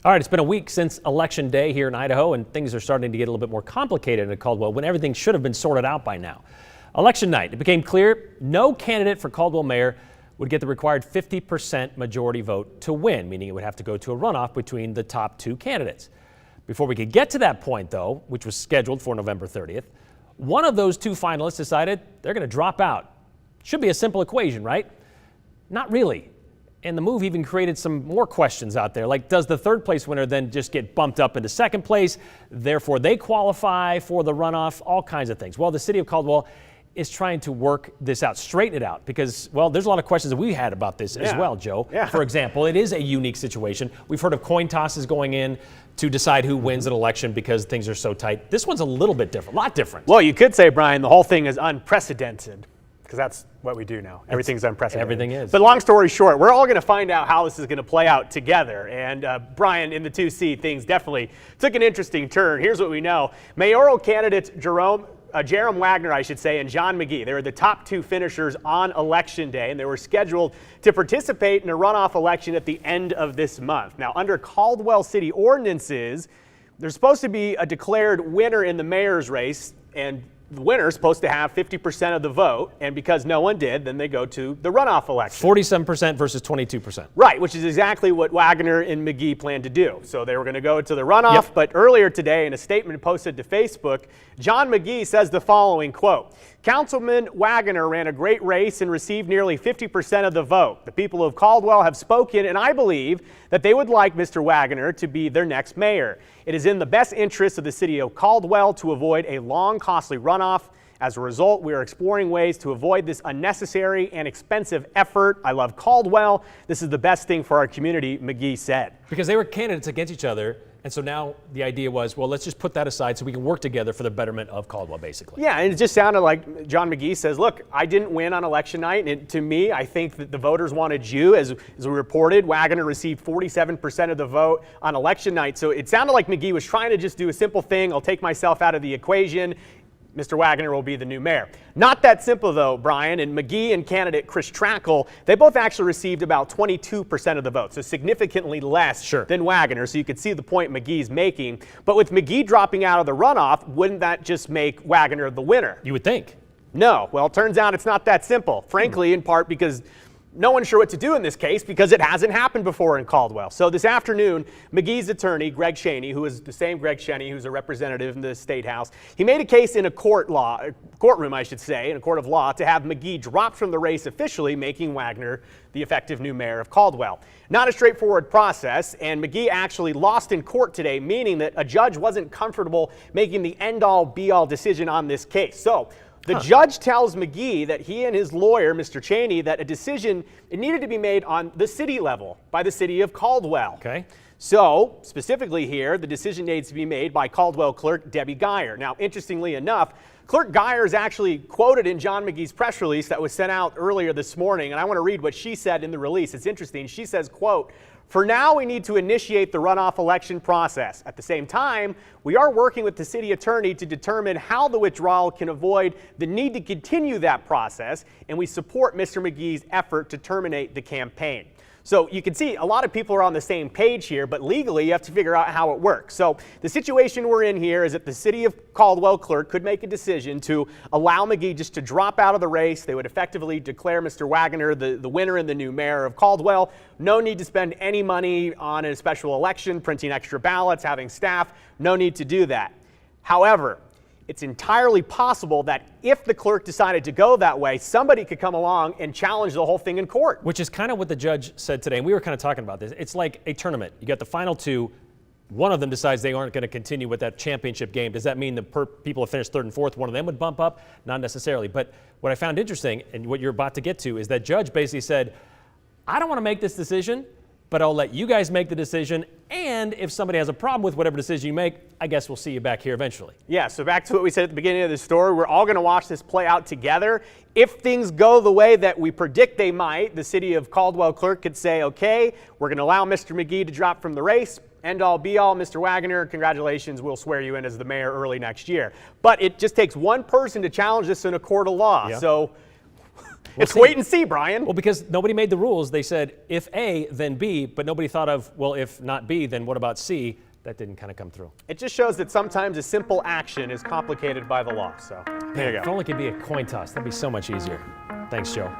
All right, it's been a week since Election Day here in Idaho, and things are starting to get a little bit more complicated in Caldwell when everything should have been sorted out by now. Election night, it became clear no candidate for Caldwell mayor would get the required 50% majority vote to win, meaning it would have to go to a runoff between the top two candidates. Before we could get to that point, though, which was scheduled for November 30th, one of those two finalists decided they're going to drop out. Should be a simple equation, right? Not really. And the move even created some more questions out there, like does the third place winner then just get bumped up into second place, therefore they qualify for the runoff, all kinds of things. Well, the City of Caldwell is trying to work this out, straighten it out, because, well, there's a lot of questions that we had about this as well, Joe. For example, it is a unique situation. We've heard of coin tosses going in to decide who wins an election because things are so tight. This one's a little bit different, a lot different. Well, you could say, Brian, the whole thing is unprecedented, because that's what we do now. Everything's unprecedented. Everything is. But long story short, we're all going to find out how this is going to play out together. And Brian, in the 2C, things definitely took an interesting turn. Here's what we know. Mayoral candidates Jerome Wagner, and John McGee. They were the top two finishers on Election Day, and they were scheduled to participate in a runoff election at the end of this month. Now, under Caldwell City ordinances, there's supposed to be a declared winner in the mayor's race, and the winner is supposed to have 50% of the vote, and because no one did, then they go to the runoff election. 47% versus 22%. Right, which is exactly what Wagner and McGee planned to do. So they were going to go to the runoff, but earlier today in a statement posted to Facebook, John McGee says the following, quote, "Councilman Wagner ran a great race and received nearly 50% of the vote. The people of Caldwell have spoken, and I believe that they would like Mr. Wagner to be their next mayor. It is in the best interest of the City of Caldwell to avoid a long, costly runoff. As a result, we are exploring ways to avoid this unnecessary and expensive effort. I love Caldwell. This is the best thing for our community," McGee said. Because they were candidates against each other, and so now the idea was, well, let's just put that aside so we can work together for the betterment of Caldwell, basically. Yeah, and it just sounded like John McGee says, look, I didn't win on election night, and to me, I think that the voters wanted you. As we reported, Wagner received 47% of the vote on election night, so it sounded like McGee was trying to just do a simple thing. I'll take myself out of the equation. Mr. Wagner will be the new mayor. Not that simple, though, Brian. And McGee and candidate Chris Trackle, they both actually received about 22% of the vote, so significantly less than Wagner. So you could see the point McGee's making. But with McGee dropping out of the runoff, wouldn't that just make Wagner the winner? You would think. No. Well, it turns out it's not that simple, frankly, in part because no one's sure what to do in this case because it hasn't happened before in Caldwell. So this afternoon, McGee's attorney, Greg Shaney, who is the same Greg Shaney who's a representative in the State House, he made a case in a courtroom, I should say, in a court of law, to have McGee dropped from the race officially, making Wagner the effective new mayor of Caldwell. Not a straightforward process, and McGee actually lost in court today, meaning that a judge wasn't comfortable making the end-all, be-all decision on this case. So the judge tells McGee that he and his lawyer, Mr. Cheney, that a decision it needed to be made on the city level by the City of Caldwell. Okay. So, specifically here, the decision needs to be made by Caldwell clerk Debbie Geyer. Now, interestingly enough, Clerk Geyer is actually quoted in John McGee's press release that was sent out earlier this morning, and I want to read what she said in the release. It's interesting. She says, quote, "For now, we need to initiate the runoff election process. At the same time, we are working with the city attorney to determine how the withdrawal can avoid the need to continue that process, and we support Mr. McGee's effort to terminate the campaign." So you can see a lot of people are on the same page here, but legally you have to figure out how it works. So the situation we're in here is that the City of Caldwell clerk could make a decision to allow McGee just to drop out of the race. They would effectively declare Mr. Wagner the winner and the new mayor of Caldwell. No need to spend any money on a special election, printing extra ballots, having staff. No need to do that. However, it's entirely possible that if the clerk decided to go that way, somebody could come along and challenge the whole thing in court. Which is kind of what the judge said today, and we were kind of talking about this. It's like a tournament. You got the final two. One of them decides they aren't going to continue with that championship game. Does that mean the people who finished third and fourth, one of them would bump up? Not necessarily. But what I found interesting, and what you're about to get to, is that judge basically said, I don't want to make this decision, but I'll let you guys make the decision, and if somebody has a problem with whatever decision you make, I guess we'll see you back here eventually. Yeah, so back to what we said at the beginning of the story, we're all going to watch this play out together. If things go the way that we predict they might, the City of Caldwell clerk could say, okay, we're going to allow Mr. McGee to drop from the race. End all be all, Mr. Wagner, congratulations, we'll swear you in as the mayor early next year. But it just takes one person to challenge this in a court of law. Yeah. So It's wait and see, Brian. Well, because nobody made the rules. They said if A, then B, but nobody thought of, well, if not B, then what about C? That didn't kind of come through. It just shows that sometimes a simple action is complicated by the law. So there you If it go. only could be a coin toss, that'd be so much easier. Thanks, Joe.